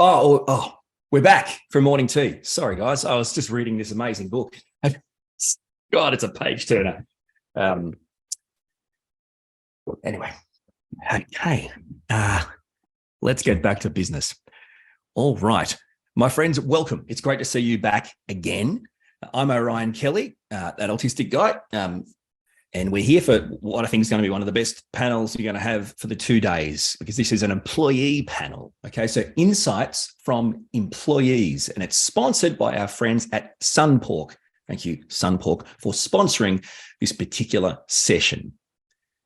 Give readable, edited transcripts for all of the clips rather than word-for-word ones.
Oh, we're back from morning tea. Sorry, guys. I was just reading this amazing book. God, it's a page turner. Anyway, okay. Let's get back to business. All right. My friends, welcome. It's great to see you back again. I'm Orion Kelly, that autistic guy. And we're here for what I think is going to be one of the best panels you're going to have for the 2 days, because this is an employee panel. Okay, so insights from employees, and it's sponsored by our friends at SunPork. Thank you, SunPork, for sponsoring this particular session.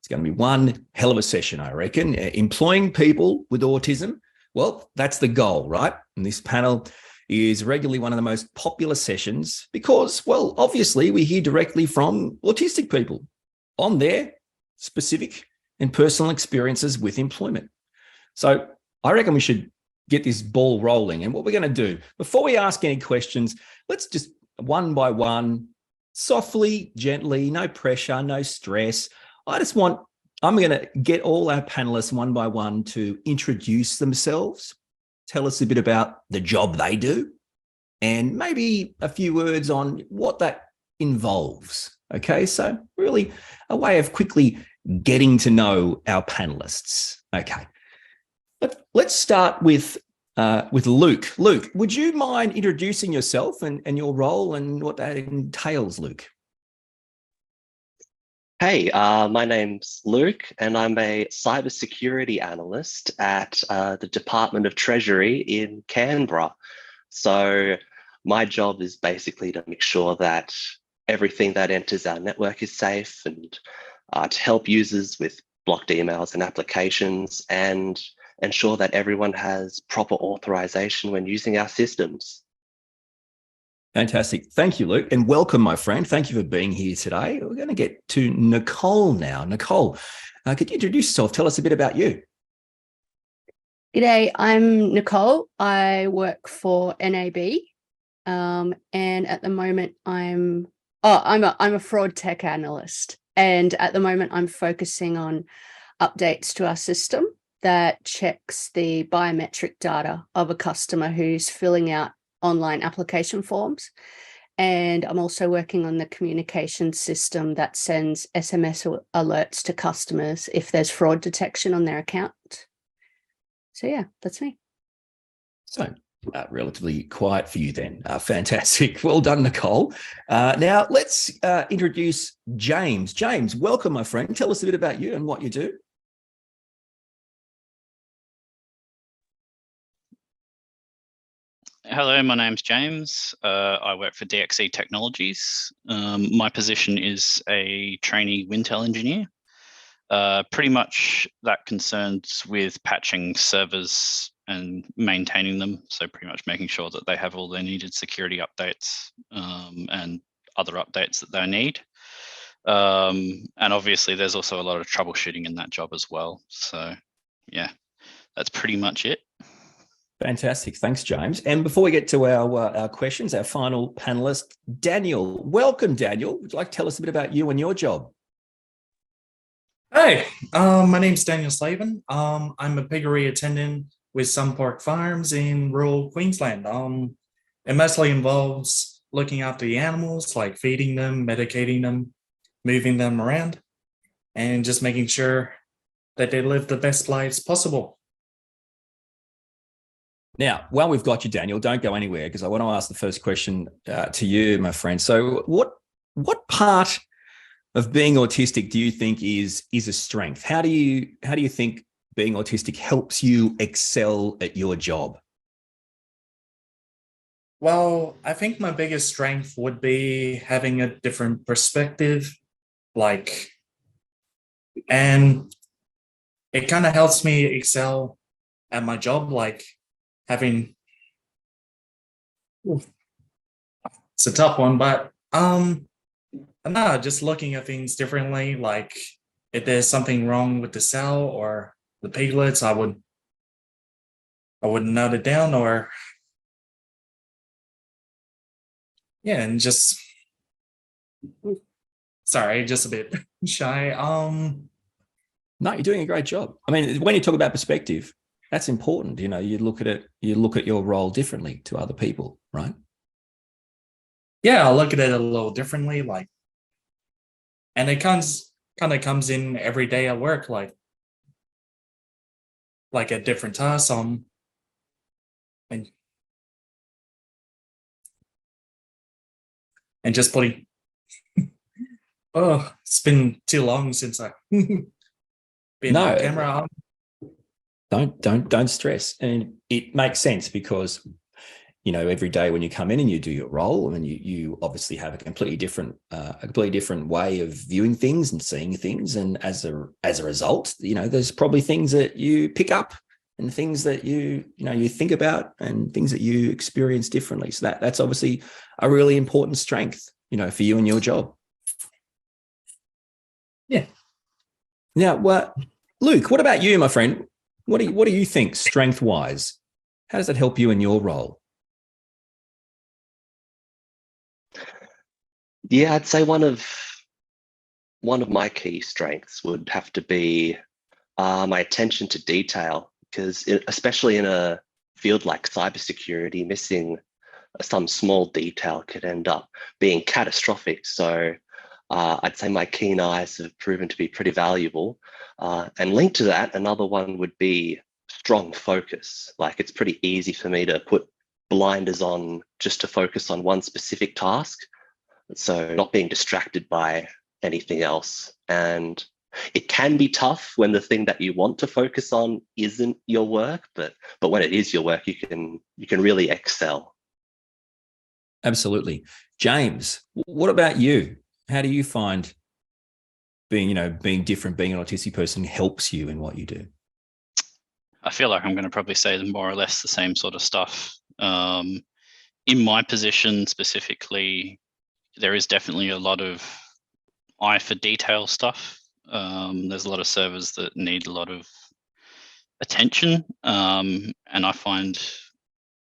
It's going to be one hell of a session, I reckon. Employing people with autism, well, that's the goal, right? And this panel is regularly one of the most popular sessions because, well, obviously we hear directly from autistic people on their specific and personal experiences with employment. So I reckon we should get this ball rolling. And what we're going to do, before we ask any questions, let's just one by one, softly, gently, no pressure, no stress. I'm going to get all our panelists one by one to introduce themselves, tell us a bit about the job they do, and maybe a few words on what that involves. Okay, so really a way of quickly getting to know our panelists. Okay, let's start with Luke. Luke, would you mind introducing yourself and your role and what that entails, Luke? Hey, my name's Luke, and I'm a cybersecurity analyst at the Department of Treasury in Canberra. So my job is basically to make sure that everything that enters our network is safe, and to help users with blocked emails and applications, and ensure that everyone has proper authorization when using our systems. Fantastic. Thank you, Luke. And welcome, my friend. Thank you for being here today. We're going to get to Nicole now. Nicole, could you introduce yourself? Tell us a bit about you. G'day, I'm Nicole. I work for NAB. And at the moment I'm a fraud tech analyst. And at the moment I'm focusing on updates to our system that checks the biometric data of a customer who's filling out online application forms. And I'm also working on the communication system that sends SMS alerts to customers if there's fraud detection on their account. So yeah, that's me. So relatively quiet for you then. Fantastic. Well done, Nicole. Now let's introduce James. James, welcome, my friend. Tell us a bit about you and what you do. Hello, my name's James. I work for DXE Technologies. My position is a trainee Wintel engineer. Pretty much that concerns with patching servers and maintaining them. So pretty much making sure that they have all their needed security updates and other updates that they need. And obviously there's also a lot of troubleshooting in that job as well. So yeah, that's pretty much it. Fantastic. Thanks, James. And before we get to our questions, our final panelist, Daniel. Welcome, Daniel. Would you like to tell us a bit about you and your job? Hey, my name's Daniel Slavin. I'm a piggery attendant with SunPork Farms in rural Queensland. It mostly involves looking after the animals, like feeding them, medicating them, moving them around, and just making sure that they live the best lives possible. Now, while we've got you, Daniel, don't go anywhere, because I want to ask the first question to you, my friend. So what part of being autistic do you think is a strength? How do you think being autistic helps you excel at your job? Well, I think my biggest strength would be having a different perspective, and it kind of helps me excel at my job, having, it's a tough one, but no, just looking at things differently. Like if there's something wrong with the cell or the piglets, I would note it down, or yeah, and just sorry, just a bit shy. No, you're doing a great job. I mean, when you talk about perspective, That's important. You know, you look at it, you look at your role differently to other people, right? Yeah, I look at it a little differently, like, and it kind of comes in every day at work, like at different tasks, and just putting. Oh, it's been too long since I been on camera. Don't stress, and it makes sense because, you know, every day when you come in and you do your role, and you obviously have a completely different way of viewing things and seeing things, and as a result, you know, there's probably things that you pick up and things that you think about and things that you experience differently. So that's obviously a really important strength, you know, for you and your job. Yeah. Now, Luke, what about you, my friend? What do you think, strength-wise? How does that help you in your role? Yeah, I'd say one of my key strengths would have to be my attention to detail, because especially in a field like cybersecurity, missing some small detail could end up being catastrophic. So I'd say my keen eyes have proven to be pretty valuable. And linked to that, another one would be strong focus. Like, it's pretty easy for me to put blinders on just to focus on one specific task. So not being distracted by anything else. And it can be tough when the thing that you want to focus on isn't your work, but when it is your work, you can really excel. Absolutely. James, what about you? How do you find being different, being an autistic person helps you in what you do? I feel like I'm going to probably say more or less the same sort of stuff. In my position specifically, there is definitely a lot of eye for detail stuff. There's a lot of servers that need a lot of attention. And I find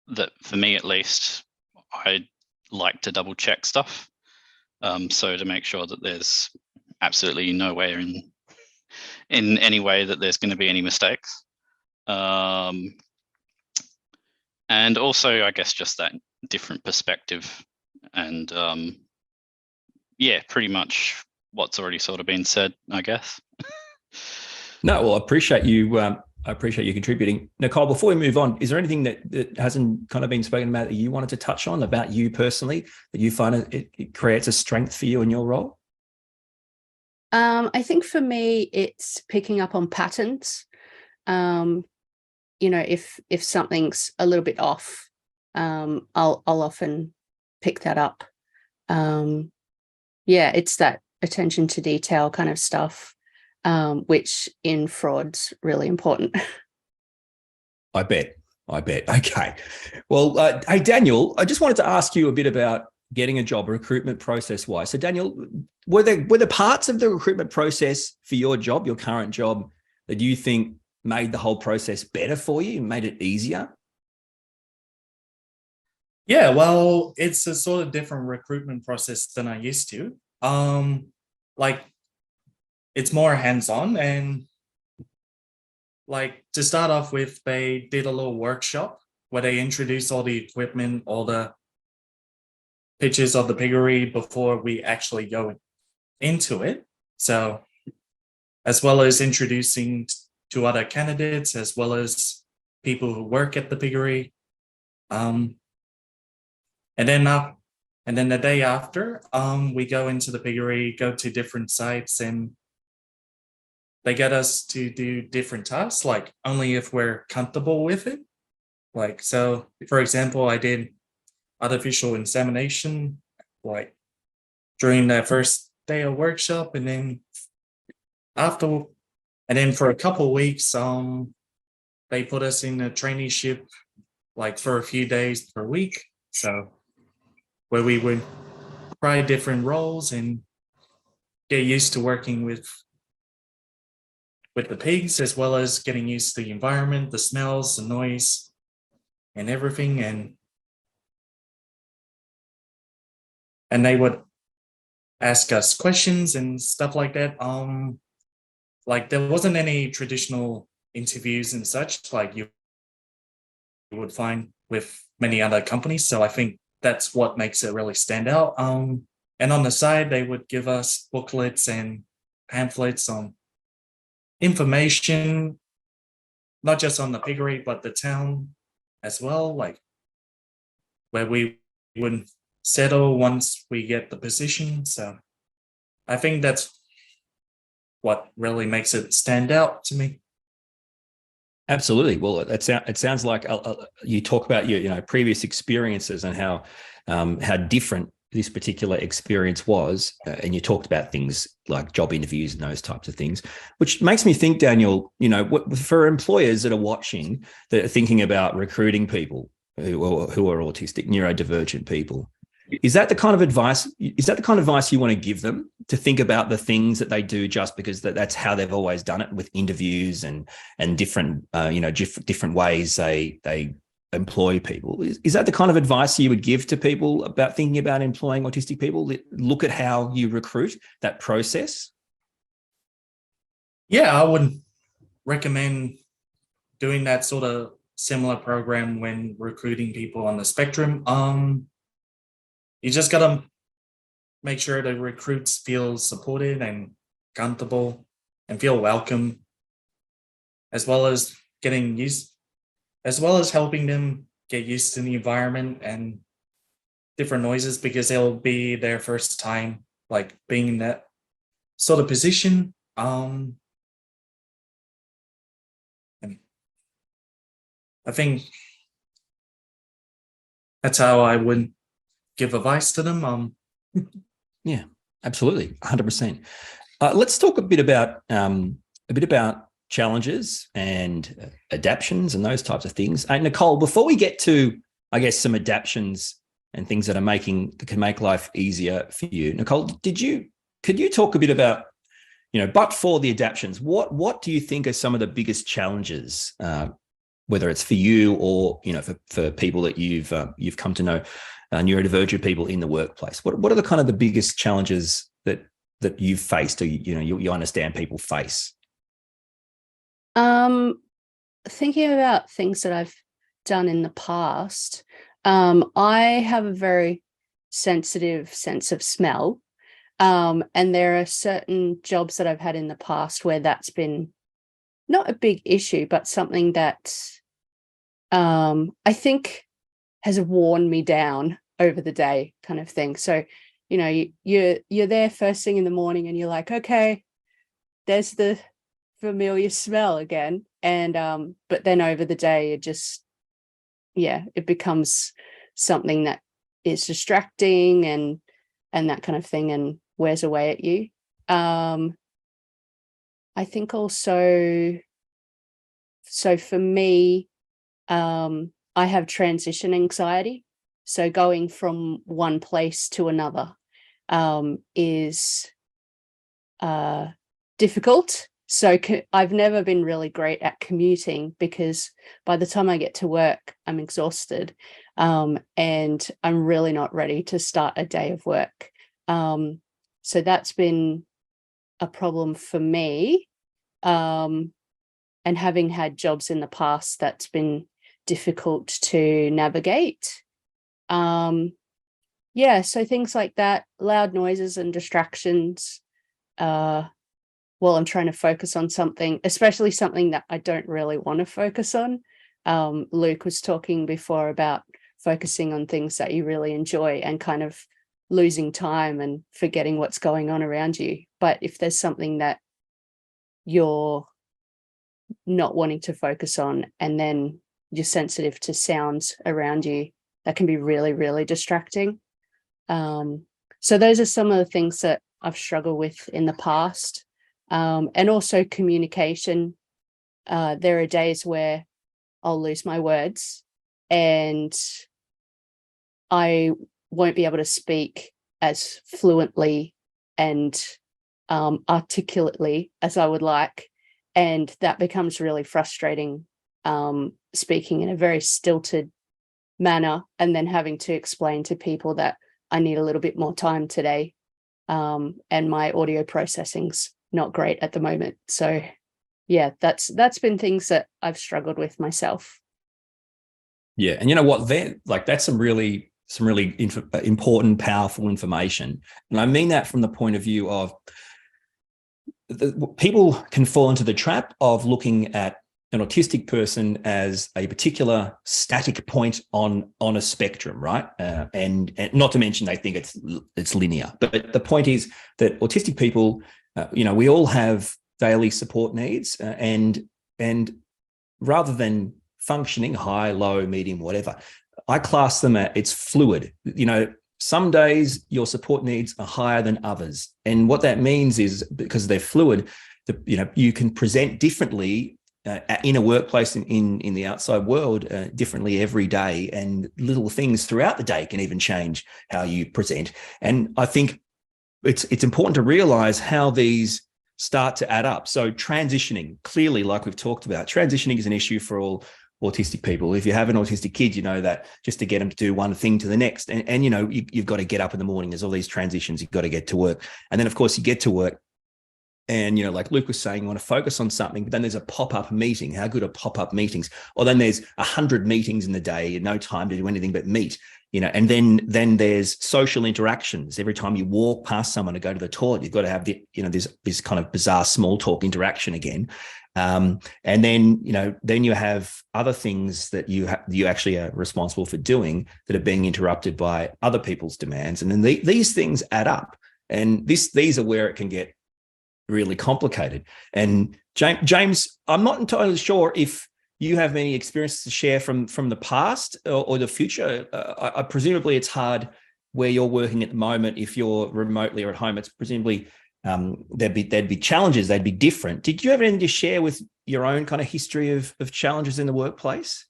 that, for me at least, I like to double check stuff. So to make sure that there's absolutely nowhere in any way that there's going to be any mistakes. And also, I guess, just that different perspective, and yeah, pretty much what's already sort of been said, I guess. No, well, I appreciate you. I appreciate you contributing. Nicole, before we move on, is there anything that hasn't kind of been spoken about that you wanted to touch on about you personally, that you find it creates a strength for you in your role? I think for me, it's picking up on patterns. You know, if something's a little bit off, I'll often pick that up. Yeah, it's that attention to detail kind of stuff, which in fraud's really important. I bet. Okay. Well, hey, Daniel, I just wanted to ask you a bit about getting a job recruitment process wise. So Daniel, were there parts of the recruitment process for your job, your current job, that you think made the whole process better for you, made it easier? Yeah, well, it's a sort of different recruitment process than I used to. Like, it's more hands-on, and like, to start off with, they did a little workshop where they introduced all the equipment, all the pictures of the piggery before we actually go into it. So, as well as introducing to other candidates, as well as people who work at the piggery. And then the day after, we go into the piggery, go to different sites, and they get us to do different tasks, like only if we're comfortable with it. Like, so for example, I did artificial insemination, like during the first day of workshop, and then for a couple of weeks, they put us in a traineeship, like for a few days per week. So where we would try different roles and get used to working with the pigs, as well as getting used to the environment, the smells, the noise, and everything. And they would ask us questions and stuff like that. Like, there wasn't any traditional interviews and such, like you would find with many other companies. So I think that's what makes it really stand out. And on the side, they would give us booklets and pamphlets on information, not just on the piggery, but the town as well, like where we would settle once we get the position. So I think that's what really makes it stand out to me. Absolutely. Well, it sounds like you talk about your previous experiences and how different this particular experience was, and you talked about things like job interviews and those types of things, which makes me think, Daniel, for employers that are watching, that are thinking about recruiting people who are autistic, neurodivergent people. Is that the kind of advice? Is that the kind of advice you want to give them, to think about the things that they do just because that's how they've always done it, with interviews and different different ways they employ people? Is that the kind of advice you would give to people about thinking about employing autistic people? Look at how you recruit, that process. Yeah, I would recommend doing that sort of similar program when recruiting people on the spectrum. You just gotta make sure the recruits feel supported and comfortable and feel welcome, as well as helping them get used to the environment and different noises, because it'll be their first time like being in that sort of position. And I think that's how I would give advice to them. Yeah, absolutely, 100%. Let's talk a bit about challenges and adaptions and those types of things. Nicole, before we get to, I guess, some adaptions and things that can make life easier for you, Nicole, could you talk a bit about, but for the adaptions, what do you think are some of the biggest challenges, whether it's for you or for people that you've come to know, neurodivergent people in the workplace? What are the kind of the biggest challenges that you've faced, or you understand people face? Thinking about things that I've done in the past, I have a very sensitive sense of smell, and there are certain jobs that I've had in the past where that's been not a big issue, but something that I think has worn me down over the day, kind of thing. So, you're there first thing in the morning and you're like, okay, there's the familiar smell again. And but then over the day, it becomes something that is distracting and that kind of thing, and wears away at you. I think also, so for me, I have transition anxiety. So going from one place to another is difficult. So I've never been really great at commuting, because by the time I get to work, I'm exhausted, and I'm really not ready to start a day of work. So that's been a problem for me. And having had jobs in the past, that's been difficult to navigate. So things like that, loud noises and distractions while I'm trying to focus on something, especially something that I don't really want to focus on. Luke was talking before about focusing on things that you really enjoy and kind of losing time and forgetting what's going on around you. But if there's something that you're not wanting to focus on, and then you're sensitive to sounds around you, that can be really, really distracting. So those are some of the things that I've struggled with in the past. And also communication. There are days where I'll lose my words and I won't be able to speak as fluently and articulately as I would like. And that becomes really frustrating, speaking in a very stilted manner and then having to explain to people that I need a little bit more time today. And my audio processing's not great at the moment. So yeah, that's been things that I've struggled with myself. Yeah, and you know what? That's some really important, powerful information, and I mean that from the point of view of people can fall into the trap of looking at an autistic person as a particular static point on a spectrum, right? And not to mention they think it's linear. But the point is that autistic people, we all have daily support needs, and rather than functioning high, low, medium, whatever, I class them it's fluid. Some days your support needs are higher than others. And what that means is, because they're fluid, you can present differently in a workplace in the outside world differently every day, and little things throughout the day can even change how you present. And I think it's important to realize how these start to add up. So transitioning, clearly, like we've talked about, transitioning is an issue for all autistic people. If you have an autistic kid, you know that just to get them to do one thing to the next, and you've got to get up in the morning. There's all these transitions. You've got to get to work, and then of course you get to work, and like Luke was saying, you want to focus on something, but then there's a pop-up meeting. How good are pop-up meetings? Or then there's 100 meetings in the day and no time to do anything but meet. And then there's social interactions. Every time you walk past someone to go to the toilet, you've got to have this kind of bizarre small talk interaction again. And then you have other things that you actually are responsible for doing that are being interrupted by other people's demands. And then these things add up, and these are where it can get really complicated. And James, I'm not entirely sure if you have any experiences to share from the past or the future. I presumably it's hard where you're working at the moment. If you're remotely or at home, it's presumably there'd be challenges. They'd be different. Did you have anything to share with your own kind of history of challenges in the workplace?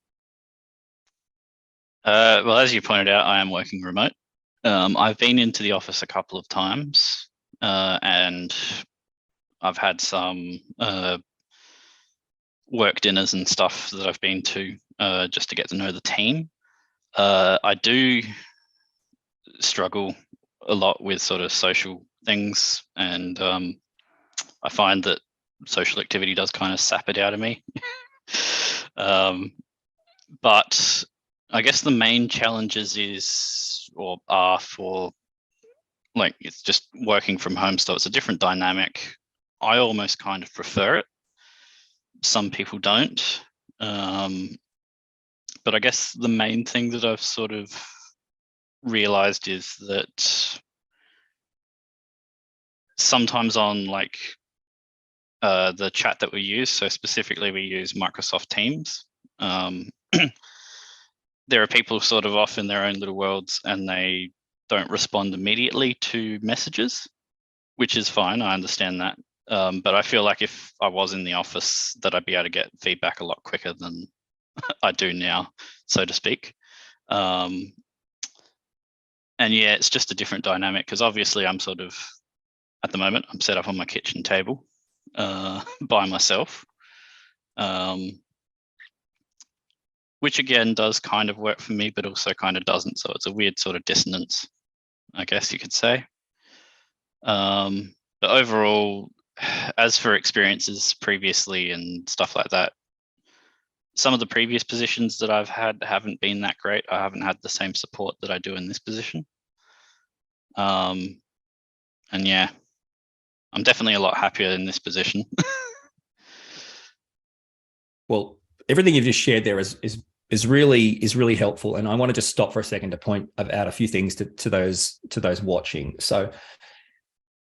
Well, as you pointed out, I am working remote. I've been into the office a couple of times, and I've had some work dinners and stuff that I've been to just to get to know the team. I do struggle a lot with sort of social things, and I find that social activity does kind of sap it out of me. But I guess the main challenges are for, like, it's just working from home, so it's a different dynamic. I almost kind of prefer it. Some people don't. But I guess the main thing that I've sort of realized is that sometimes on the chat that we use, so specifically we use Microsoft Teams, there are people sort of off in their own little worlds and they don't respond immediately to messages, which is fine. I understand that. But I feel like if I was in the office, that I'd be able to get feedback a lot quicker than I do now, so to speak. And yeah, it's just a different dynamic, because obviously I'm sort of, at the moment, I'm set up on my kitchen table by myself, which again does kind of work for me, but also kind of doesn't. So it's a weird sort of dissonance, I guess you could say. But overall, as for experiences previously and stuff like that, some of the previous positions that I've had haven't been that great. I haven't had the same support that I do in this position. And yeah, I'm definitely a lot happier in this position. Well, everything you've just shared there is really helpful, and I wanted to stop for a second to point out a few things to those watching. So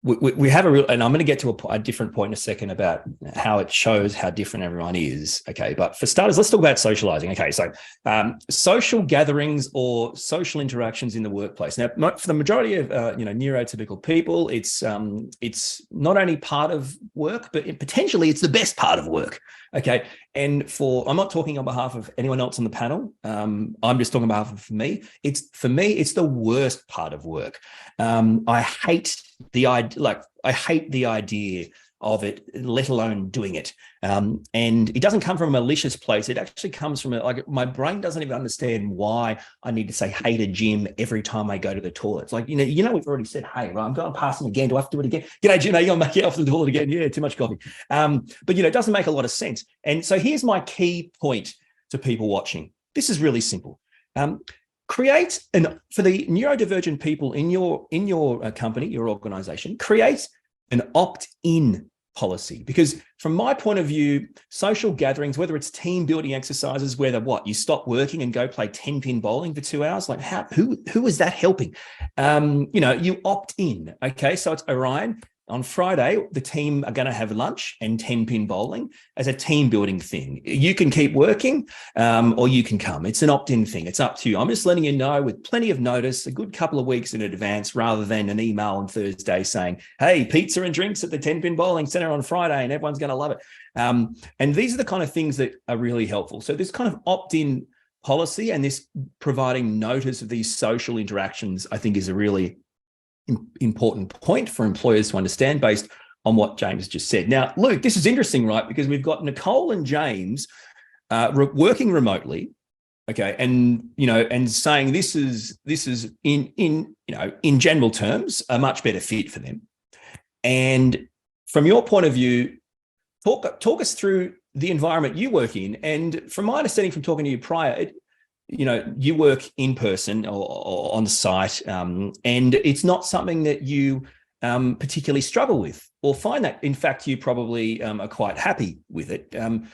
we have and I'm going to get to a different point in a second about how it shows how different everyone is. Okay, but for starters, let's talk about socializing. Okay, so social gatherings or social interactions in the workplace. Now, for the majority of neurotypical people, it's not only part of work, but potentially it's the best part of work. Okay, and I'm not talking on behalf of anyone else on the panel. I'm just talking on behalf of me. It's the worst part of work. I hate the idea of it, let alone doing it. And it doesn't come from a malicious place. It actually comes from like my brain doesn't even understand why I need to say hey to Jim every time I go to the toilet. It's like, we've already said hey, right? I'm going past him again. Do I have to do it again? G'day, Jim. You're going to make it off the toilet again. Yeah, too much coffee. But it doesn't make a lot of sense. And so here's my key point to people watching. This is really simple. Create for the neurodivergent people in your company, your organization, create an opt-in policy. Because from my point of view, social gatherings, whether it's team building exercises, whether you stop working and go play 10-pin bowling for 2 hours, like who is that helping? You opt in. Okay, so it's Orion. On Friday, the team are going to have lunch and 10-pin bowling as a team building thing. You can keep working or you can come. It's an opt-in thing. It's up to you. I'm just letting you know with plenty of notice, a good couple of weeks in advance, rather than an email on Thursday saying, hey, pizza and drinks at the 10-pin bowling center on Friday and everyone's going to love it. And these are the kind of things that are really helpful. So this kind of opt-in policy and this providing notice of these social interactions, I think, is a really important point for employers to understand based on what James just said. Now, Luke, this is interesting, right? Because we've got Nicole and James working remotely, okay, and saying this is in general terms a much better fit for them. And from your point of view, talk us through the environment you work in. And from my understanding from talking to you prior, you work in person or on site, and it's not something that you particularly struggle with or find that. In fact, you probably are quite happy with it.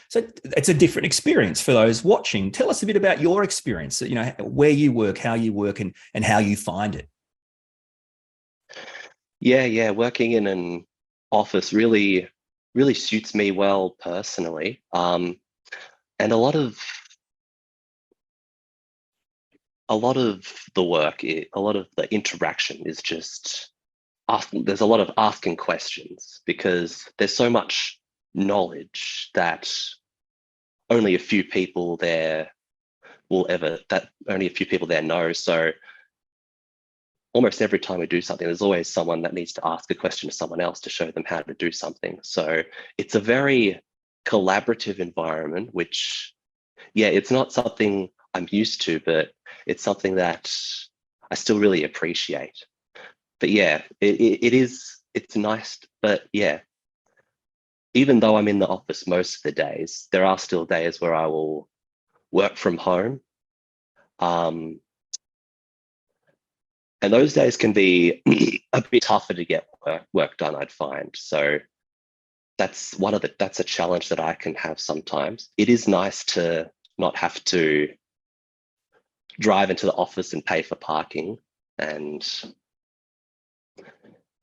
So it's a different experience for those watching. Tell us a bit about your experience, where you work, how you work, and how you find it. Yeah. Working in an office really suits me well personally. And a lot of the work, a lot of the interaction is just there's a lot of asking questions, because there's so much knowledge that only a few people there know. So almost every time we do something, there's always someone that needs to ask a question to someone else to show them how to do something. So it's a very collaborative environment, which, it's not something I'm used to, but it's something that I still really appreciate. But it's nice. But even though I'm in the office most of the days, there are still days where I will work from home. And those days can be a bit tougher to get work done, I'd find. So that's a challenge that I can have sometimes. It is nice to not have to drive into the office and pay for parking, and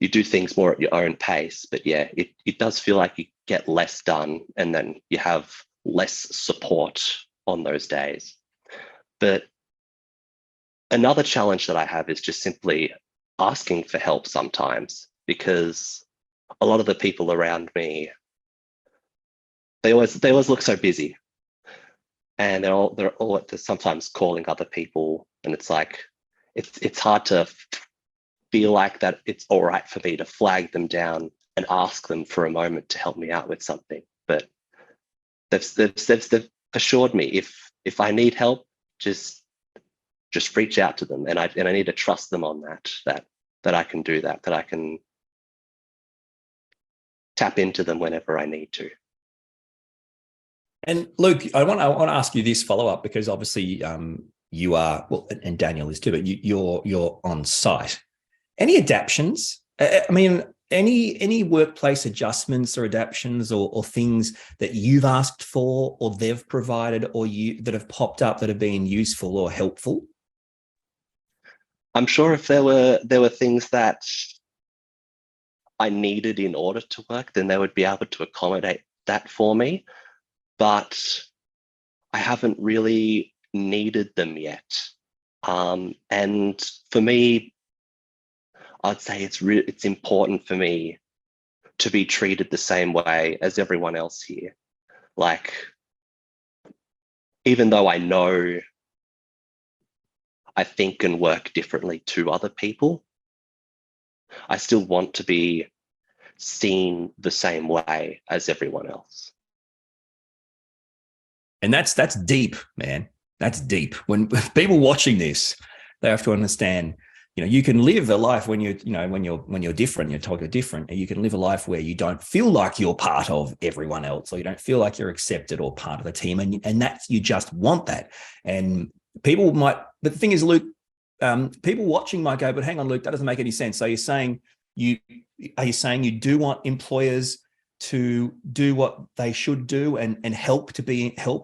you do things more at your own pace. But it does feel like you get less done, and then you have less support on those days. But another challenge that I have is just simply asking for help sometimes, because a lot of the people around me, they always look so busy. And they're all sometimes calling other people, and it's like it's hard to feel like that it's all right for me to flag them down and ask them for a moment to help me out with something. But they've assured me if I need help, just reach out to them, and I need to trust them on that I can do that I can tap into them whenever I need to. And Luke, I want to ask you this follow-up, because obviously you are, well, and Daniel is too, but you're on site. Any adaptions? I mean, any workplace adjustments or adaptions or things that you've asked for or they've provided or that have popped up that have been useful or helpful? I'm sure if there were things that I needed in order to work, then they would be able to accommodate that for me. But I haven't really needed them yet. And for me, I'd say it's important for me to be treated the same way as everyone else here. Like, even though I know I think and work differently to other people, I still want to be seen the same way as everyone else. And that's deep, man. That's deep. When people watching this, they have to understand, you can live a life when you're different, you're totally different, and you can live a life where you don't feel like you're part of everyone else, or you don't feel like you're accepted or part of the team, and that's, you just want that. And people might, but the thing is, Luke, people watching might go, but hang on, Luke, that doesn't make any sense. So are you saying you do want employers to do what they should do and help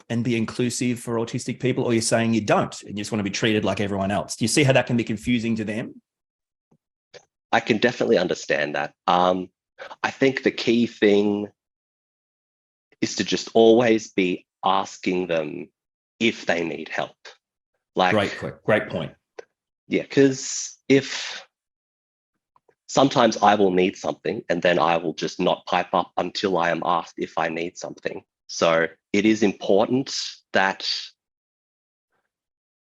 and be inclusive for autistic people, or you're saying you don't and you just want to be treated like everyone else? Do you see how that can be confusing to them? I can definitely understand that. I think the key thing is to just always be asking them if they need help. Great point. Yeah, because if sometimes I will need something and then I will just not pipe up until I am asked if I need something. So it is important that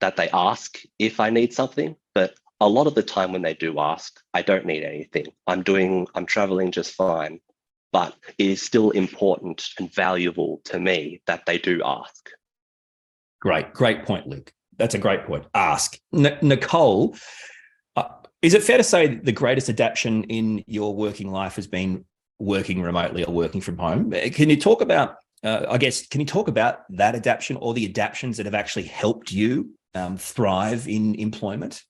they ask if I need something, but a lot of the time when they do ask, I don't need anything. I'm traveling just fine, but it is still important and valuable to me that they do ask. Great point, Luke. That's a great point. Ask. Nicole, is it fair to say that the greatest adaptation in your working life has been working remotely or working from home? Can you talk about, that adaptation, or the adaptations that have actually helped you thrive in employment?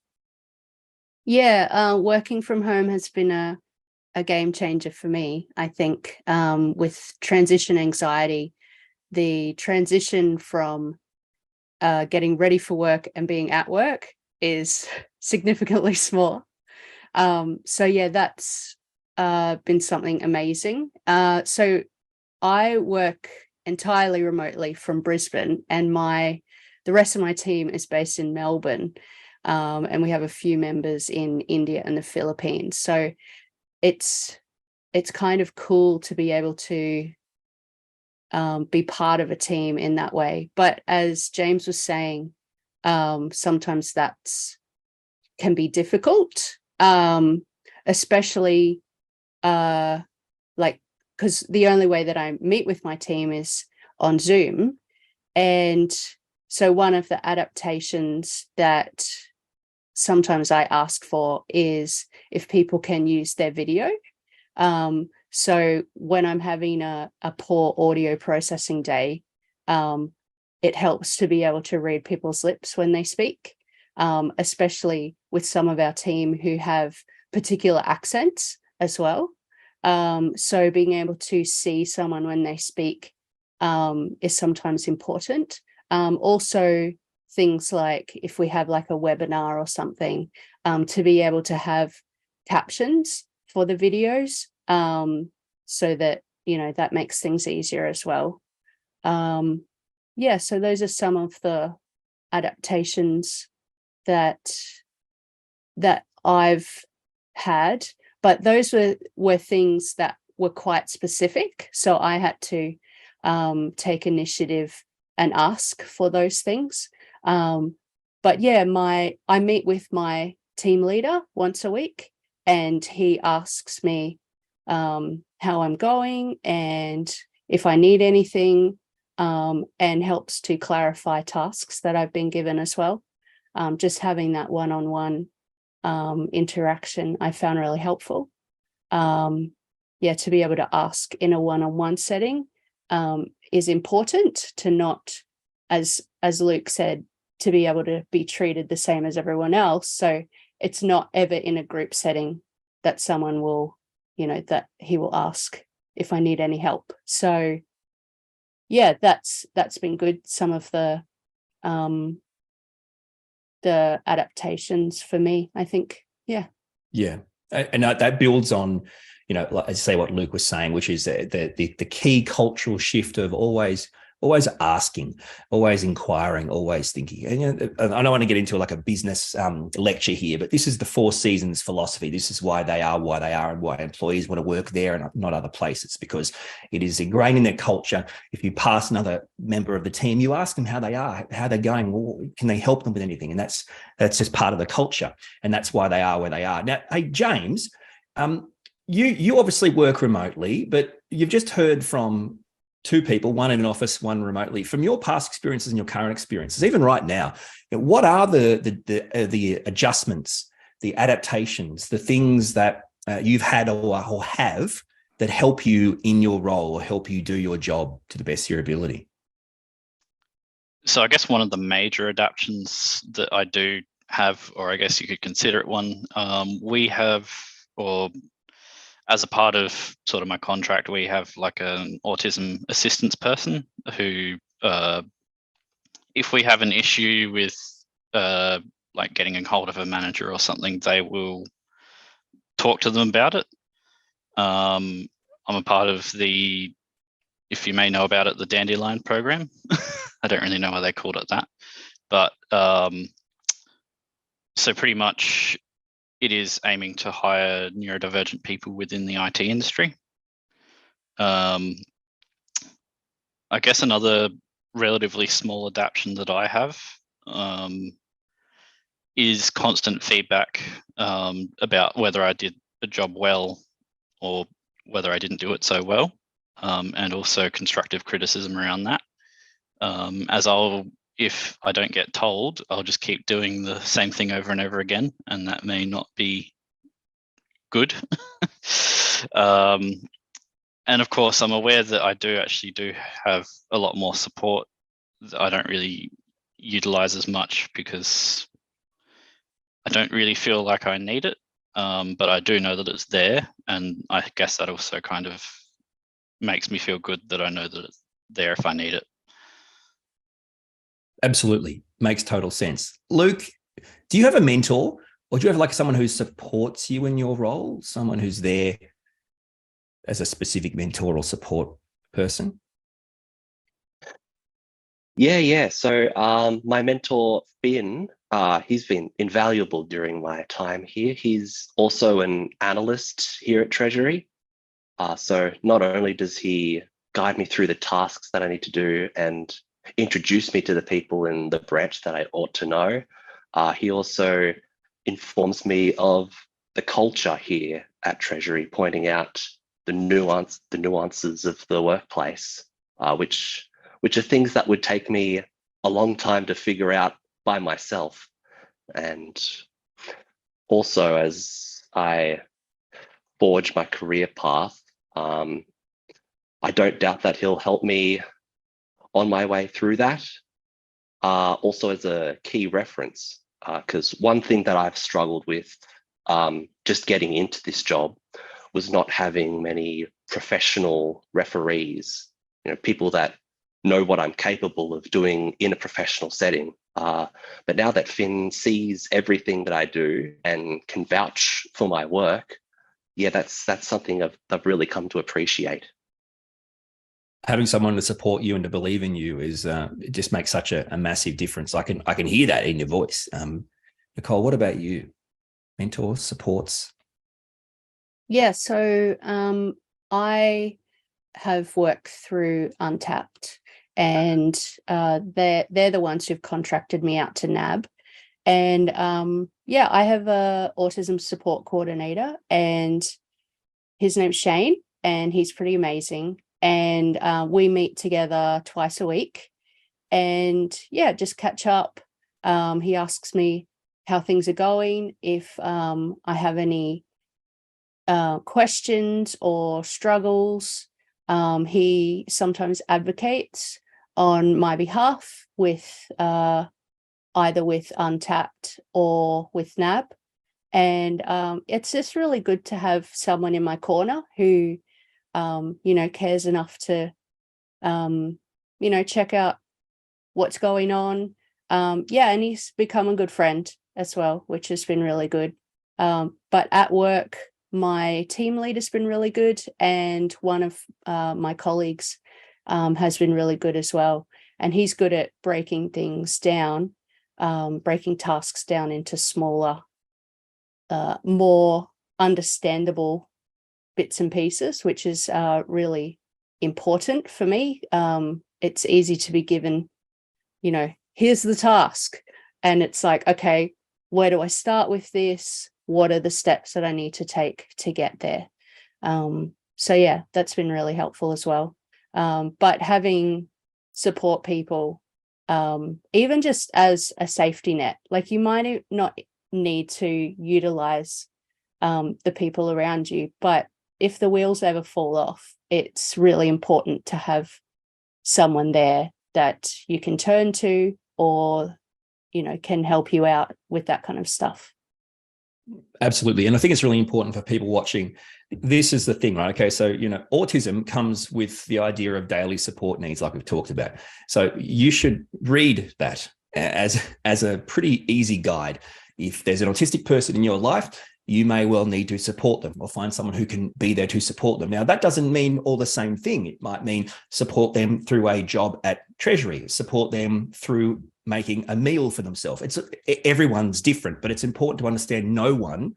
Yeah, working from home has been a game changer for me. I think with transition anxiety, the transition from getting ready for work and being at work is significantly smaller. So yeah, that's been something amazing. So I work entirely remotely from Brisbane, and the rest of my team is based in Melbourne. And we have a few members in India and the Philippines. So it's kind of cool to be able to be part of a team in that way. But as James was saying, sometimes can be difficult, especially because the only way that I meet with my team is on Zoom. And so one of the adaptations that sometimes I ask for is if people can use their video. So when I'm having a poor audio processing day, it helps to be able to read people's lips when they speak, especially with some of our team who have particular accents as well. So being able to see someone when they speak is sometimes important. Also, things like if we have like a webinar or something, to be able to have captions for the videos, so that, that makes things easier as well. Yeah, so those are some of the adaptations that I've had, but those were things that were quite specific. So I had to take initiative and ask for those things. But yeah, I meet with my team leader once a week, and he asks me how I'm going and if I need anything, and helps to clarify tasks that I've been given as well. Just having that one-on-one interaction I found really helpful. To be able to ask in a one-on-one setting is important, to not, as Luke said, to be able to be treated the same as everyone else. So it's not ever in a group setting that someone will, that he will ask if I need any help. So yeah, that's been good. Some of the adaptations for me, I think. Yeah. And that builds on, like I say, what Luke was saying, which is the key cultural shift of always asking, always inquiring, always thinking. And I don't want to get into like a business lecture here, but this is the 4 seasons philosophy. This is why they are, and why employees want to work there and not other places, because it is ingrained in their culture. If you pass another member of the team, you ask them how they are, how they're going. Well, can they help them with anything? And that's just part of the culture, and that's why they are where they are. Now, hey, James, you obviously work remotely, but you've just heard from two people, one in an office, one remotely. From your past experiences and your current experiences, even right now, what are the adjustments, the adaptations, the things that you've had or have that help you in your role or help you do your job to the best of your ability? So I guess one of the major adaptations that I do have, or I guess you could consider it one, we have, or as a part of sort of my contract, we have like an autism assistance person who, if we have an issue with like getting a hold of a manager or something, they will talk to them about it. I'm a part of the, if you may know about it, the Dandelion program. I don't really know why they called it that, but so pretty much it is aiming to hire neurodivergent people within the IT industry. I guess another relatively small adaptation that I have is constant feedback about whether I did a job well or whether I didn't do it so well, and also constructive criticism around that. As if I don't get told, I'll just keep doing the same thing over and over again, and that may not be good. And of course, I'm aware that I do have a lot more support that I don't really utilize as much because I don't really feel like I need it, but I do know that it's there, and I guess that also kind of makes me feel good that I know that it's there if I need it. Absolutely. Makes total sense. Luke, do you have a mentor, or do you have like someone who supports you in your role, someone who's there as a specific mentor or support person? Yeah. So my mentor, Finn, he's been invaluable during my time here. He's also an analyst here at Treasury. So not only does he guide me through the tasks that I need to do and introduce me to the people in the branch that I ought to know, he also informs me of the culture here at Treasury, pointing out the nuances of the workplace, which are things that would take me a long time to figure out by myself. And also, as I forge my career path, I don't doubt that he'll help me on my way through that. Also as a key reference, because one thing that I've struggled with just getting into this job was not having many professional referees, people that know what I'm capable of doing in a professional setting. But now that Finn sees everything that I do and can vouch for my work, yeah, that's something I've really come to appreciate. Having someone to support you and to believe in you is it just makes such a massive difference. I can hear that in your voice. Nicole, what about you? Mentors, supports? Yeah, so I have worked through Untapped, and they're the ones who've contracted me out to NAB. And I have a autism support coordinator, and his name's Shane, and he's pretty amazing. And we meet together twice a week, and just catch up. He asks me how things are going, if I have any questions or struggles. He sometimes advocates on my behalf with either with Untapped or with NAB. And it's just really good to have someone in my corner who, cares enough to, check out what's going on. And he's become a good friend as well, which has been really good. But at work, my team lead has been really good, and one of my colleagues has been really good as well. And he's good at breaking things down, breaking tasks down into smaller, more understandable bits and pieces, which is really important for me. It's easy to be given, here's the task, and it's like, okay, where do I start with this? What are the steps that I need to take to get there? So yeah, that's been really helpful as well. But having support people, even just as a safety net, like you might not need to utilize the people around you, but if the wheels ever fall off, it's really important to have someone there that you can turn to, or can help you out with that kind of stuff. Absolutely. And I think it's really important for people watching. This is the thing, right? Okay. So, autism comes with the idea of daily support needs, like we've talked about. So you should read that as a pretty easy guide. If there's an autistic person in your life, you may well need to support them or find someone who can be there to support them. Now, that doesn't mean all the same thing. It might mean support them through a job at Treasury, support them through making a meal for themselves. Everyone's different, but it's important to understand no one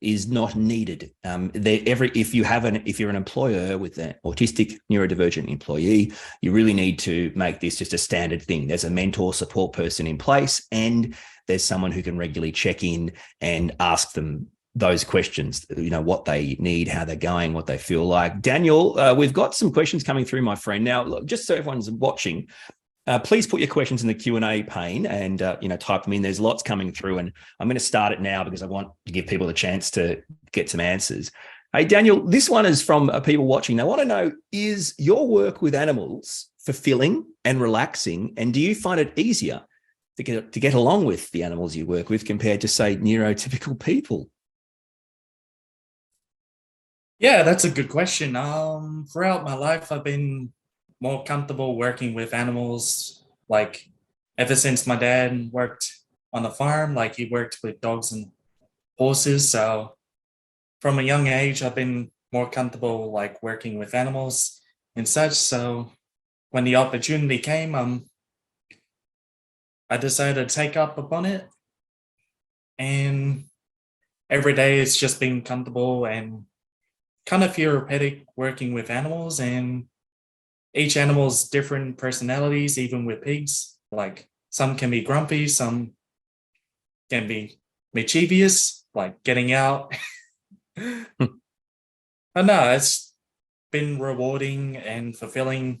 is not needed. If you're an employer with an autistic neurodivergent employee, you really need to make this just a standard thing. There's a mentor support person in place, and there's someone who can regularly check in and ask them those questions, what they need, how they're going, what they feel like. Daniel, we've got some questions coming through, my friend. Now, look, just so everyone's watching, please put your questions in the Q&A pane and, type them in. There's lots coming through, and I'm going to start it now because I want to give people the chance to get some answers. Hey, Daniel, this one is from people watching. They want to know, is your work with animals fulfilling and relaxing? And do you find it easier to get along with the animals you work with compared to, say, neurotypical people? Yeah, that's a good question. Throughout my life, I've been more comfortable working with animals. Like, ever since my dad worked on the farm, like he worked with dogs and horses. So from a young age, I've been more comfortable like working with animals and such. So when the opportunity came, I decided to take up upon it. And every day it's just been comfortable and kind of therapeutic working with animals, and each animal's different personalities, even with pigs. Like, some can be grumpy, some can be mischievous, like getting out. But no, it's been rewarding and fulfilling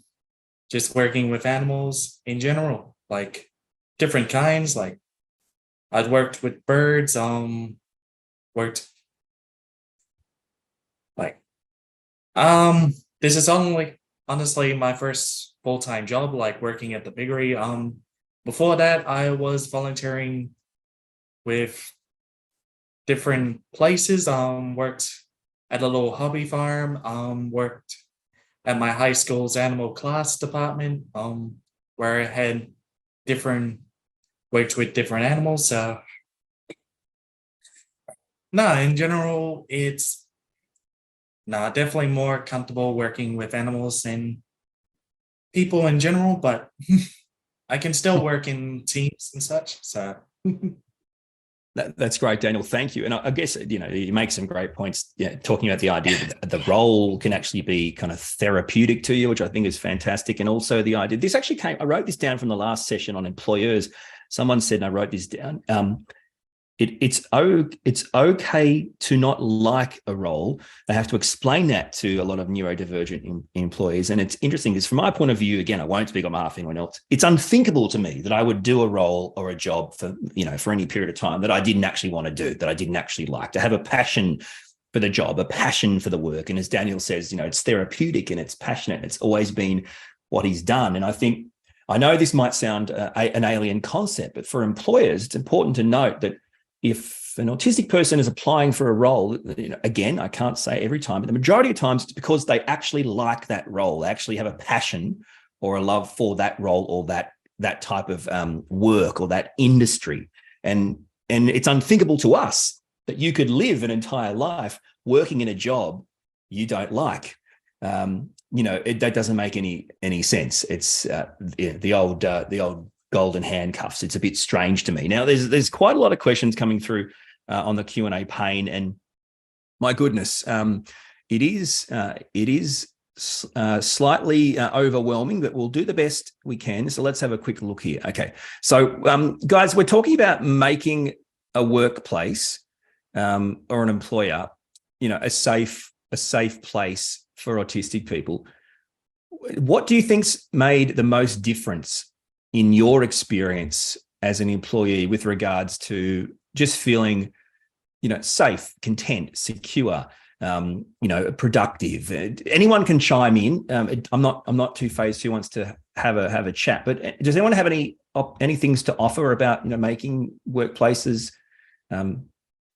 just working with animals in general, like different kinds. Like, I've worked with birds, worked like, this is honestly my first full-time job, like working at the Piggery. Before that, I was volunteering with different places. Worked at a little hobby farm. Worked at my high school's animal class department, where I had worked with different animals. So no, in general, it's definitely more comfortable working with animals than people in general, but I can still work in teams and such. So That's great, Daniel. Thank you. And I guess, you make some great points, talking about the idea that the role can actually be kind of therapeutic to you, which I think is fantastic. And also the idea, this actually I wrote this down from the last session on employers. Someone said, and I wrote this down, it's okay to not like a role. They have to explain that to a lot of neurodivergent employees. And it's interesting because from my point of view, again, I won't speak on behalf of anyone else. It's unthinkable to me that I would do a role or a job for any period of time that I didn't actually want to do, that I didn't actually like. To have a passion for the job, a passion for the work. And as Daniel says, it's therapeutic and it's passionate. It's always been what he's done. And I know this might sound an alien concept, but for employers, it's important to note that if an autistic person is applying for a role, again, I can't say every time, but the majority of times it's because they actually like that role. They actually have a passion or a love for that role or that type of work or that industry. And it's unthinkable to us that you could live an entire life working in a job you don't like. That doesn't make any sense. It's the old golden handcuffs. It's a bit strange to me. Now, there's quite a lot of questions coming through on the Q&A pane, and my goodness, it is slightly overwhelming, but we'll do the best we can. So let's have a quick look here. Okay, so guys, we're talking about making a workplace or an employer a safe place for autistic people. What do you think's made the most difference in your experience as an employee with regards to just feeling, safe, content, secure, productive? Anyone can chime in. I'm not too phased who wants to have a chat, but does anyone have any things to offer about, making workplaces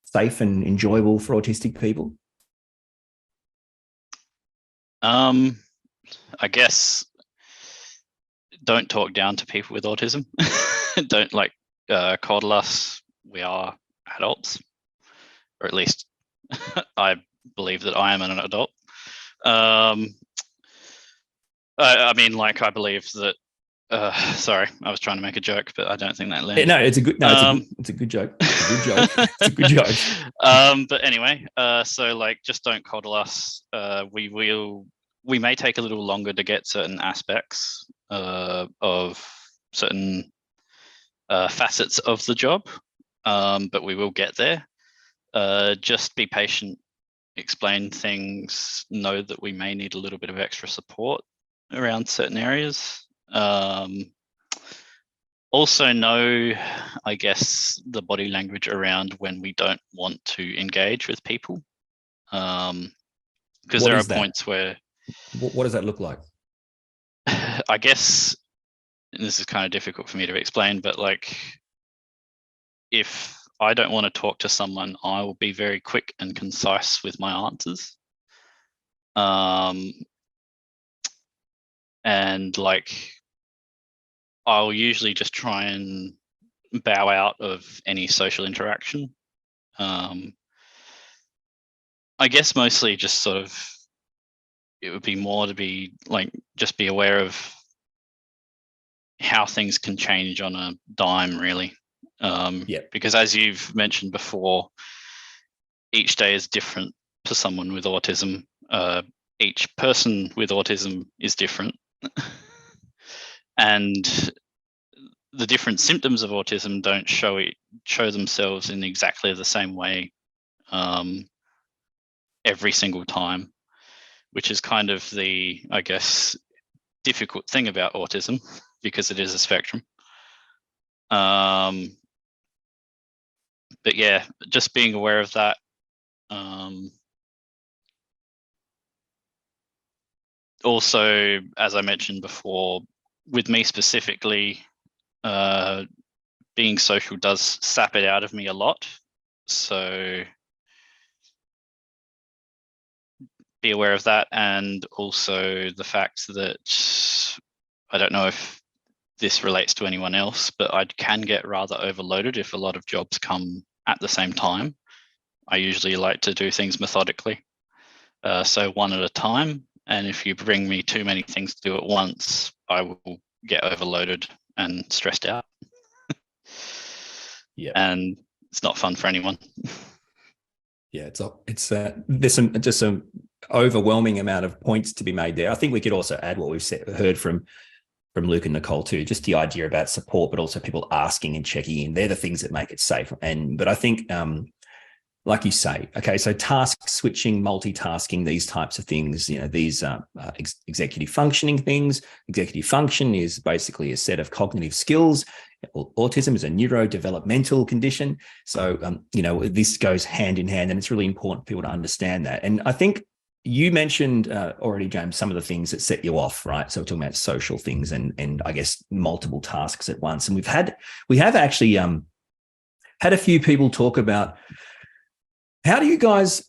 safe and enjoyable for autistic people? I guess don't talk down to people with autism. Don't coddle us. We are adults, or at least I believe that I am an adult. I believe that. Sorry, I was trying to make a joke, but I don't think that landed. No, it's a good. No, it's a good joke. It's a good joke. It's a good joke. But anyway, so just don't coddle us. We may take a little longer to get certain aspects of certain facets of the job, but we will get there. Just be patient, explain things, know that we may need a little bit of extra support around certain areas. Also know, I guess, the body language around when we don't want to engage with people. Because there are points where... What does that look like? I guess, and this is kind of difficult for me to explain, but if I don't want to talk to someone, I will be very quick and concise with my answers. And I'll usually just try and bow out of any social interaction. I guess mostly just sort of, it would be more to be just be aware of how things can change on a dime, really. Because as you've mentioned before, each day is different for someone with autism. Each person with autism is different. And the different symptoms of autism don't show themselves in exactly the same way every single time, which is kind of the, I guess, difficult thing about autism, because it is a spectrum. But yeah, just being aware of that. Also, as I mentioned before, with me specifically, being social does sap it out of me a lot. So be aware of that, and also the fact that I don't know if this relates to anyone else, but I can get rather overloaded if a lot of jobs come at the same time. I usually like to do things methodically, so one at a time. And if you bring me too many things to do at once, I will get overloaded and stressed out. Yeah, and it's not fun for anyone. Yeah, there's some overwhelming amount of points to be made there. I think we could also add what we've heard from Luke and Nicole too, just the idea about support, but also people asking and checking in. They're the things that make it safe. But I think, like you say, okay, so task switching, multitasking, these types of things, these executive functioning things. Executive function is basically a set of cognitive skills. Autism is a neurodevelopmental condition. So, this goes hand in hand, and it's really important for people to understand that. And I think you mentioned already, James, some of the things that set you off, right? So we're talking about social things and I guess multiple tasks at once. And we have actually had a few people talk about, how do you guys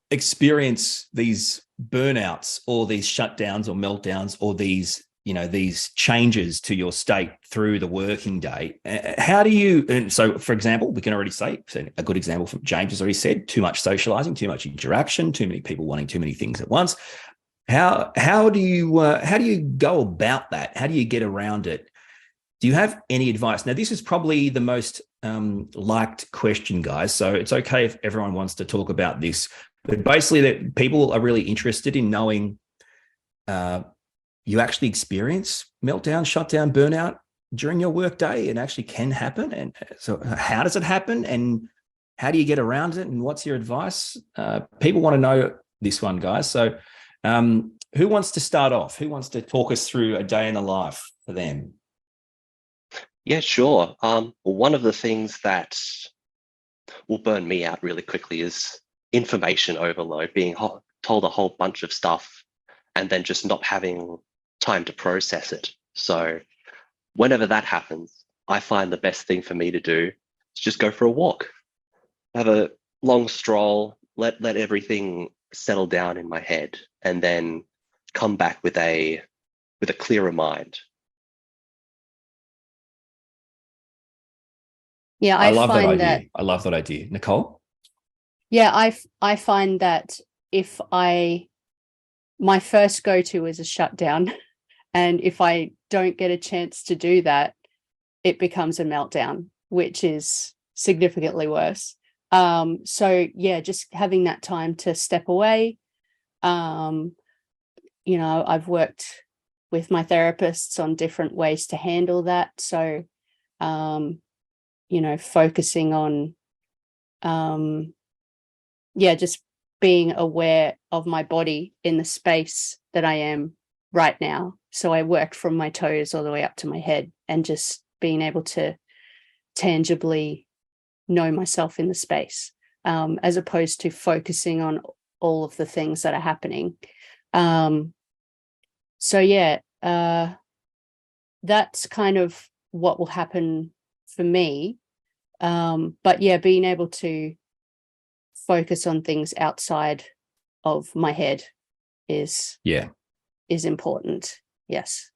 experience these burnouts or these shutdowns or meltdowns or these changes to your state through the working day? How do you, and so for example, we can already say a good example from James has already said, too much socializing, too much interaction, too many people wanting too many things at once. How do you go about that? How do you get around it? Do you have any advice? Now, this is probably the most liked question, guys. So it's okay if everyone wants to talk about this, but basically that people are really interested in knowing you actually experience meltdown, shutdown, burnout during your work day. It actually can happen. And so how does it happen? And How do you get around it? And what's your advice? People want to know this one, guys. So who wants to start off? Who wants to talk us through a day in the life for them? Yeah, sure. One of the things that will burn me out really quickly is information overload, being told a whole bunch of stuff and then just not having time to process it. So whenever that happens, I find the best thing for me to do is just go for a walk, have a long stroll, let everything settle down in my head, and then come back with a clearer mind. Yeah, I love that find idea. I love that idea. Nicole? Yeah, I find that if my first go-to is a shutdown, and if I don't get a chance to do that, it becomes a meltdown, which is significantly worse. So yeah, just having that time to step away. I've worked with my therapists on different ways to handle that. So, focusing on, just being aware of my body in the space that I am right now. So I work from my toes all the way up to my head, and just being able to tangibly know myself in the space, as opposed to focusing on all of the things that are happening. That's kind of what will happen for me. But yeah, being able to focus on things outside of my head is important. Yes.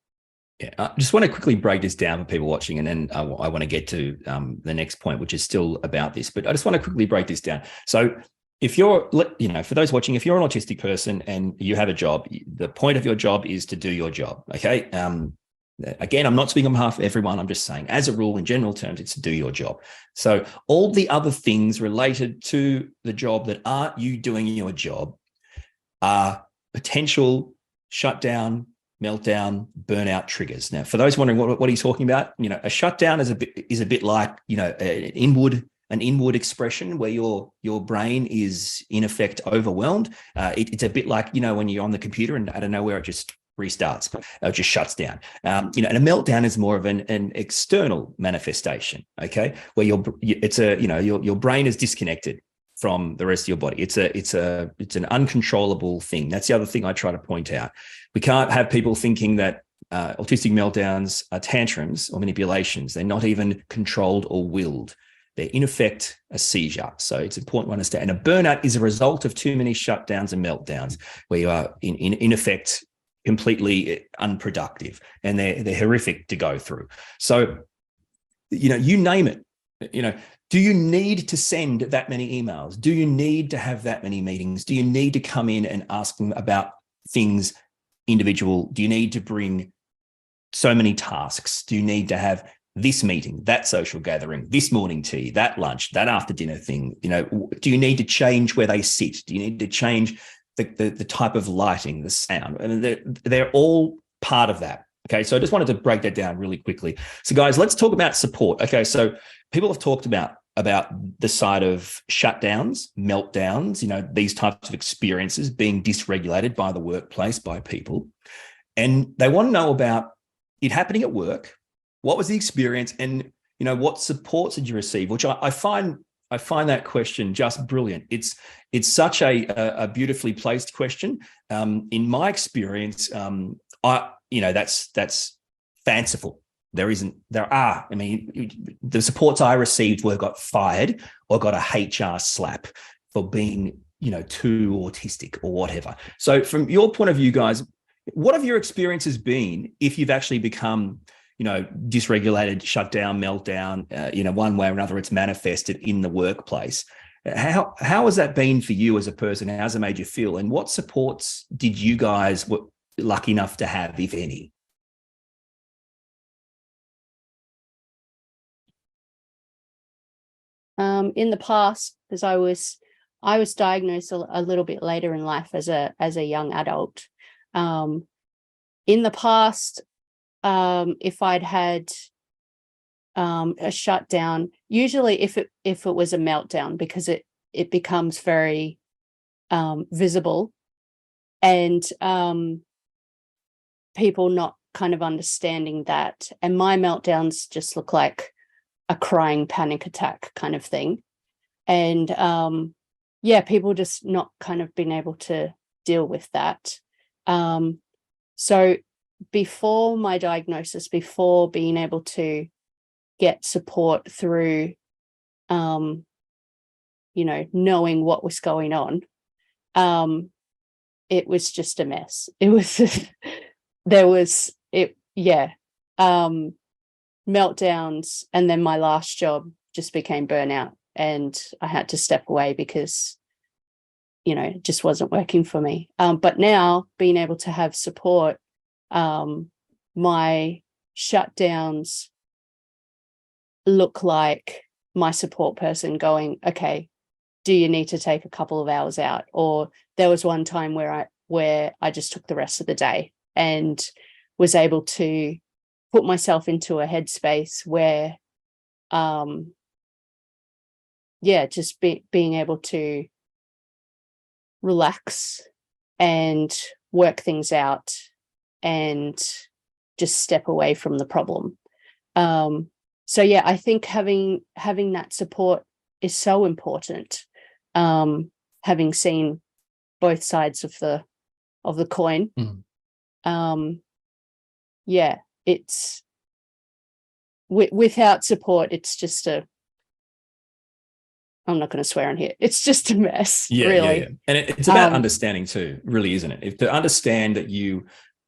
Yeah, I just want to quickly break this down for people watching, and then I want to get to the next point, which is still about this. But I just want to quickly break this down. So if you're, for those watching, if you're an autistic person and you have a job, the point of your job is to do your job. Okay. Again, I'm not speaking on behalf of everyone. I'm just saying, as a rule, in general terms, it's to do your job. So all the other things related to the job that aren't you doing your job are potential shutdown, meltdown, burnout triggers. Now, for those wondering what he's talking about, a shutdown is a bit like, an inward expression where your brain is in effect overwhelmed. It's a bit like, when you're on the computer and out of nowhere it just restarts, it just shuts down. And a meltdown is more of an external manifestation, okay, where your brain is disconnected from the rest of your body. It's an uncontrollable thing. That's the other thing I try to point out. We can't have people thinking that autistic meltdowns are tantrums or manipulations. They're not even controlled or willed. They're in effect a seizure. So it's important to understand. And a burnout is a result of too many shutdowns and meltdowns, where you are in effect completely unproductive, and they're horrific to go through. So, you name it. Do you need to send that many emails? Do you need to have that many meetings? Do you need to come in and ask them about things individual? Do you need to bring so many tasks? Do you need to have this meeting, that social gathering, this morning tea, that lunch, that after dinner thing? Do you need to change where they sit? Do you need to change the type of lighting, the sound? And they're all part of that. Okay, so I just wanted to break that down really quickly. So guys, let's talk about support. Okay, so people have talked about the side of shutdowns, meltdowns, these types of experiences being dysregulated by the workplace, by people. And they want to know about it happening at work. What was the experience, and what supports did you receive? Which I find that question just brilliant. It's such a beautifully placed question. In my experience, that's fanciful. The supports I received got fired or got a HR slap for being, too autistic or whatever. So from your point of view, guys, what have your experiences been if you've actually become, dysregulated, shut down, meltdown, one way or another, it's manifested in the workplace? How has that been for you as a person? How's it made you feel? And what supports did you guys were lucky enough to have, if any? In the past, because I was diagnosed a little bit later in life as a young adult. In the past, if I'd had a shutdown, usually if it was a meltdown, because it becomes very visible, and people not kind of understanding that. And my meltdowns just look like a crying panic attack kind of thing. And people just not kind of being able to deal with that. So before my diagnosis, before being able to get support through, knowing what was going on, it was just a mess. It was, meltdowns. And then my last job just became burnout, and I had to step away because, it just wasn't working for me. But now being able to have support, my shutdowns look like my support person going, okay, do you need to take a couple of hours out? Or there was one time where I just took the rest of the day and was able to put myself into a headspace where, just being able to relax and work things out and just step away from the problem. I think having that support is so important. Having seen both sides of the coin. It's without support, it's just I'm not going to swear on here. It's just a mess, really. Yeah. And it's about understanding too, really, isn't it? To understand that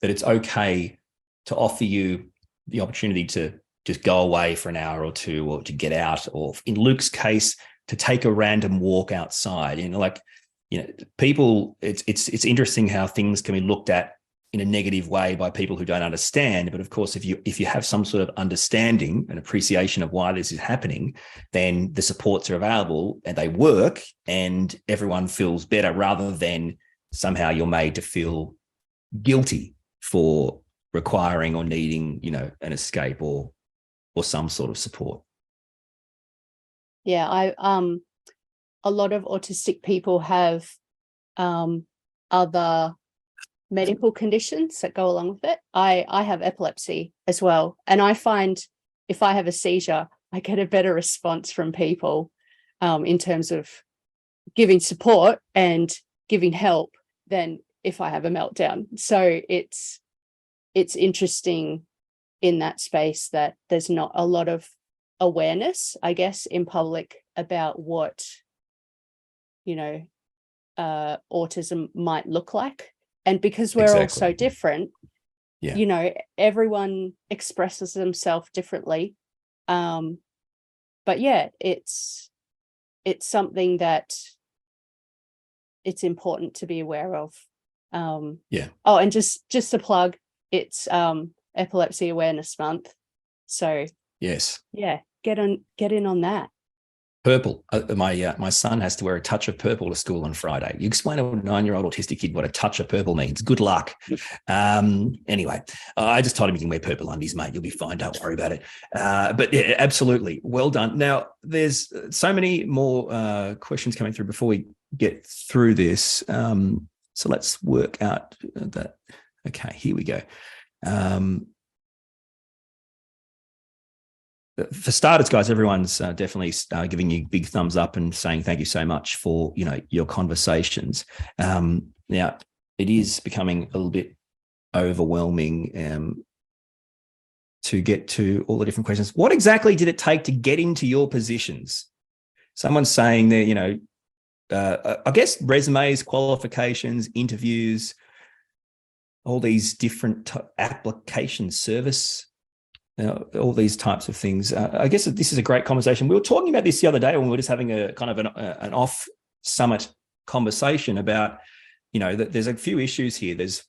it's okay to offer you the opportunity to just go away for an hour or two, or to get out, or in Luke's case, to take a random walk outside. People, it's interesting how things can be looked at in a negative way by people who don't understand. But of course, if you have some sort of understanding and appreciation of why this is happening, then the supports are available and they work, and everyone feels better, rather than somehow you're made to feel guilty for requiring or needing, an escape or some sort of support. Yeah, a lot of autistic people have other medical conditions that go along with it. I have epilepsy as well, and I find if I have a seizure, I get a better response from people in terms of giving support and giving help than if I have a meltdown. So it's interesting in that space that there's not a lot of awareness, I guess, in public about what autism might look like. And because we're all so different, everyone expresses themselves differently. But it's something that it's important to be aware of. Oh, and just a plug, it's Epilepsy Awareness Month. So yes, get in on that. Purple. My son has to wear a touch of purple to school on Friday. You explain to a 9-year-old autistic kid what a touch of purple means. Good luck. Anyway, I just told him you can wear purple undies, mate. You'll be fine. Don't worry about it. But yeah, absolutely. Well done. Now, there's so many more questions coming through before we get through this. So let's work out that. Okay, here we go. For starters, guys, everyone's definitely giving you big thumbs up and saying thank you so much for your conversations. Now, it is becoming a little bit overwhelming to get to all the different questions. What exactly did it take to get into your positions? Someone's saying there, I guess resumes, qualifications, interviews, all these different application service. All these types of things. I guess this is a great conversation. We were talking about this the other day when we were just having a kind of an off-summit conversation about, that there's a few issues here. There's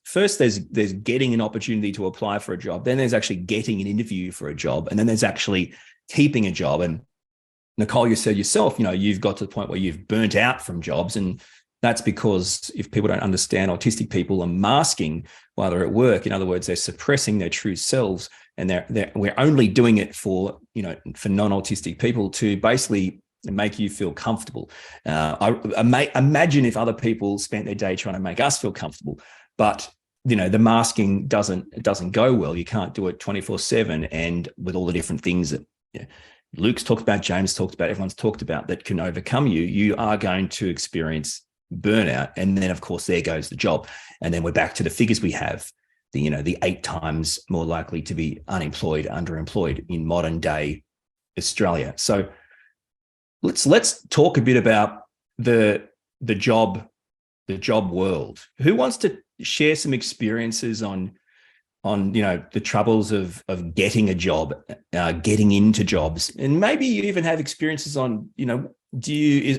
getting an opportunity to apply for a job. Then there's actually getting an interview for a job. And then there's actually keeping a job. And Nicole, you said yourself, you've got to the point where you've burnt out from jobs and That's because if people don't understand, autistic people are masking while they're at work. In other words, they're suppressing their true selves, and we're only doing it for non-autistic people to basically make you feel comfortable. I imagine if other people spent their day trying to make us feel comfortable, but the masking doesn't go well. You can't do it 24/7, and with all the different things that Luke's talked about, James talked about, everyone's talked about that can overcome you, you are going to experience burnout. And then, of course, there goes the job. And then we're back to the figures we have, the 8 times more likely to be unemployed, underemployed in modern day Australia. So let's talk a bit about the job world. Who wants to share some experiences on the troubles of getting a job, getting into jobs, and maybe you even have experiences on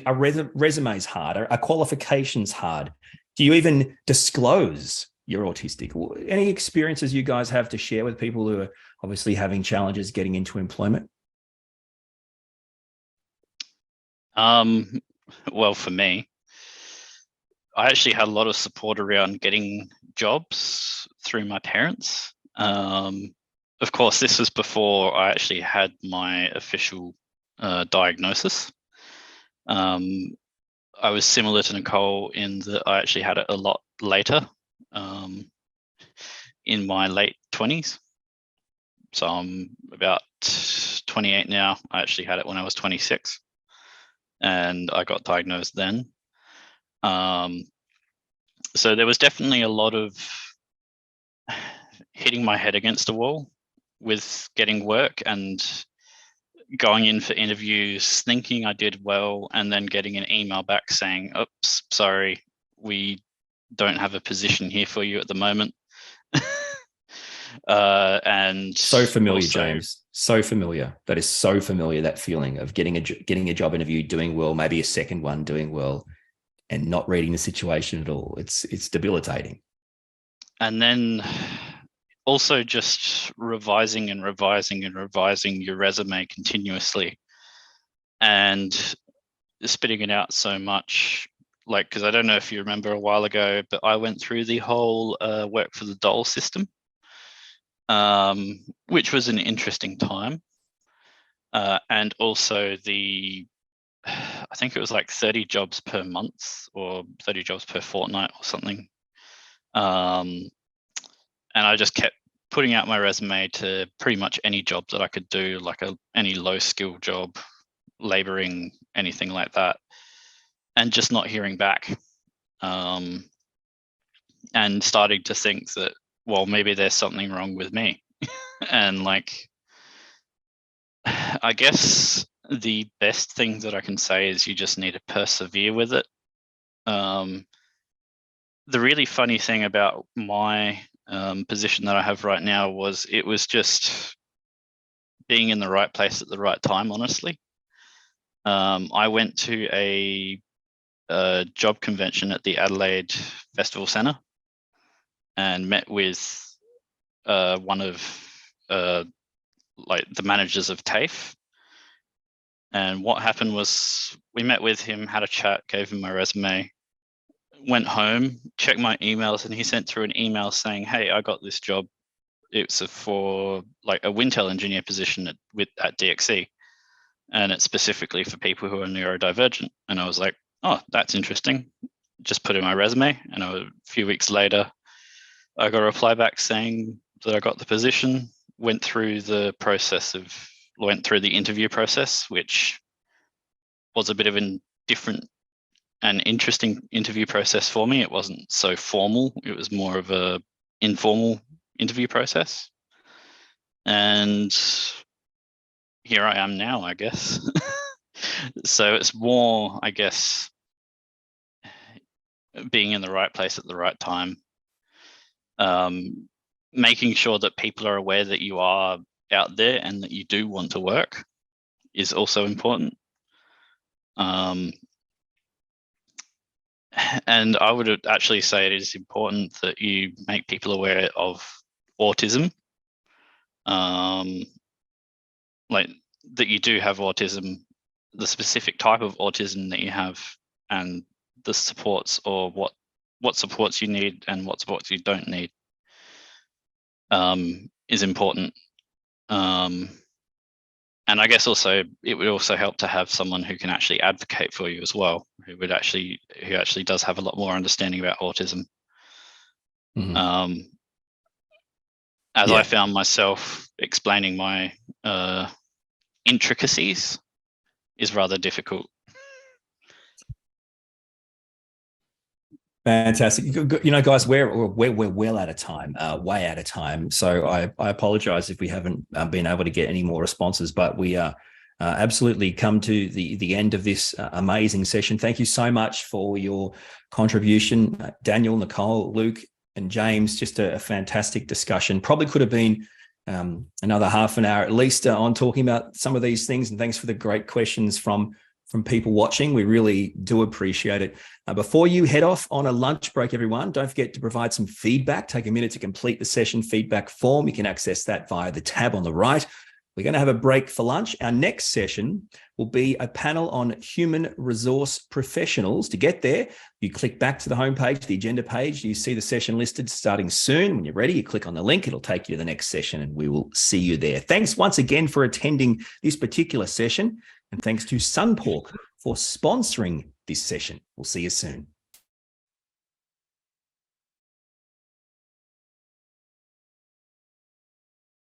are resumes hard? Are qualifications hard? Do you even disclose you're autistic? Any experiences you guys have to share with people who are obviously having challenges getting into employment? Well, for me, I actually had a lot of support around getting jobs through my parents. Of course, this was before I actually had my official diagnosis. I was similar to Nicole in that I actually had it a lot later, in my late 20s. So I'm about 28 now. I actually had it when I was 26, and I got diagnosed then. So there was definitely a lot of hitting my head against a wall with getting work and going in for interviews, thinking I did well, and then getting an email back saying, oops, sorry, we don't have a position here for you at the moment. And so familiar, also, James. So familiar. That is so familiar, that feeling of getting a job interview, doing well, maybe a second one, doing well, and not reading the situation at all. It's debilitating. And then also just revising and revising and revising your resume continuously and spitting it out so much. Like, because I don't know if you remember a while ago, but I went through the whole work for the dole system, which was an interesting time. And also I think it was like 30 jobs per month or 30 jobs per fortnight or something. And I just kept putting out my resume to pretty much any job that I could do, like any low skill job, laboring, anything like that, and just not hearing back. And starting to think that, well, maybe there's something wrong with me. And like, I guess the best thing that I can say is you just need to persevere with it. The really funny thing about my position that I have right now was it was just being in the right place at the right time, honestly. I went to a job convention at the Adelaide Festival Centre and met with one of like the managers of TAFE. And what happened was we met with him, had a chat, gave him my resume, went home, checked my emails, and he sent through an email saying, hey, I got this job. It's for like a Wintel engineer position at DXC. And it's specifically for people who are neurodivergent. And I was like, oh, that's interesting. Just put in my resume. And a few weeks later, I got a reply back saying that I got the position, went through the interview process, which was a bit of a different and interesting interview process for me. It wasn't so formal. It was more of a informal interview process. And here I am now, I guess. So it's more, I guess, being in the right place at the right time. Making sure that people are aware that you are out there and that you do want to work is also important. And I would actually say it is important that you make people aware of autism, like that you do have autism, the specific type of autism that you have, and the supports, or what supports you need and what supports you don't need, is important. And I guess also it would also help to have someone who can actually advocate for you as well, who actually does have a lot more understanding about autism. As I found myself, explaining my intricacies is rather difficult. Fantastic. You know, guys, we're well out of time, way out of time. So I apologize if we haven't been able to get any more responses, but we are absolutely come to the end of this amazing session. Thank you so much for your contribution, Daniel, Nicole, Luke, and James. Just a fantastic discussion. Probably could have been another half an hour at least on talking about some of these things. And thanks for the great questions from people watching. We really do appreciate it. Before you head off on a lunch break, everyone, don't forget to provide some feedback. Take a minute to complete the session feedback form. You can access that via the tab on the right. We're going to have a break for lunch. Our next session will be a panel on human resource professionals. To get there, you click back to the homepage, the agenda page. You see the session listed starting soon. When you're ready, you click on the link. It'll take you to the next session, and we will see you there. Thanks once again for attending this particular session. And thanks to SunPork for sponsoring this session. We'll see you soon.